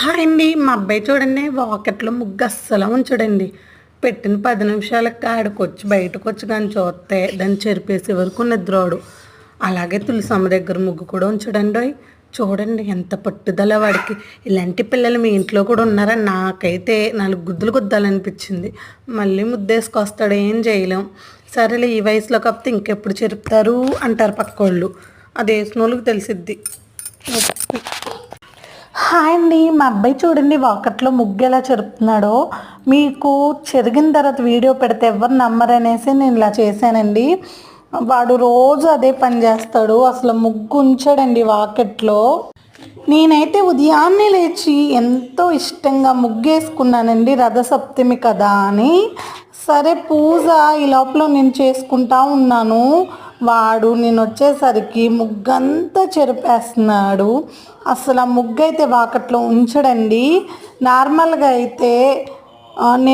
Hi అండి. మా అబ్బాయి చూడండి వాకిట్లో ముగ్గు అస్సలు ఉంచడండి. పెట్టిన 10 నిమిషాలకి ఆడికొచ్చి బయటకొచ్చి కానీ చూస్తే దాన్ని చెరిపేసే వరకు నిద్రోడు. అలాగే తులసమ్మ దగ్గర ముగ్గు కూడా ఉంచడండోయ్. చూడండి ఎంత పట్టుదల వాడికి. ఇలాంటి పిల్లలు మీ ఇంట్లో కూడా ఉన్నారా? నాకైతే 4 గుద్దులు గుద్దాలనిపించింది. మళ్ళీ ముద్దేసుకొస్తాడు, ఏం చేయలేం. సరేలే ఈ వయసులో కాకపోతే ఇంకెప్పుడు చెరుపుతారు అంటారు పక్కోళ్ళు. అది వేసినోళ్ళకి తెలిసిద్ది. హాయ్ అండి. మా అబ్బాయి చూడండి వాకట్లో ముగ్గు ఎలా చెరుపుతున్నాడో. మీకు చెరిగిన తర్వాత వీడియో పెడితే ఎవరు నమ్మరనేసి నేను ఇలా చేశానండి. వాడు రోజు అదే పని చేస్తాడు, అసలు ముగ్గు ఉంచాడండి వాకెట్లో. నేనైతే ఉదయాన్నే లేచి ఎంతో ఇష్టంగా ముగ్గేసుకున్నానండి, రథసప్తమి కదా అని. సరే పూజ ఈ లోపల నేను చేసుకుంటా ఉన్నాను. వాడు నేను వచ్చేసరికి ముగ్గంతా చెరిపేస్తున్నాడు. అసలు ఆ ముగ్గు అయితే వాకట్లో ఉంచడండి. నార్మల్గా అయితే నేను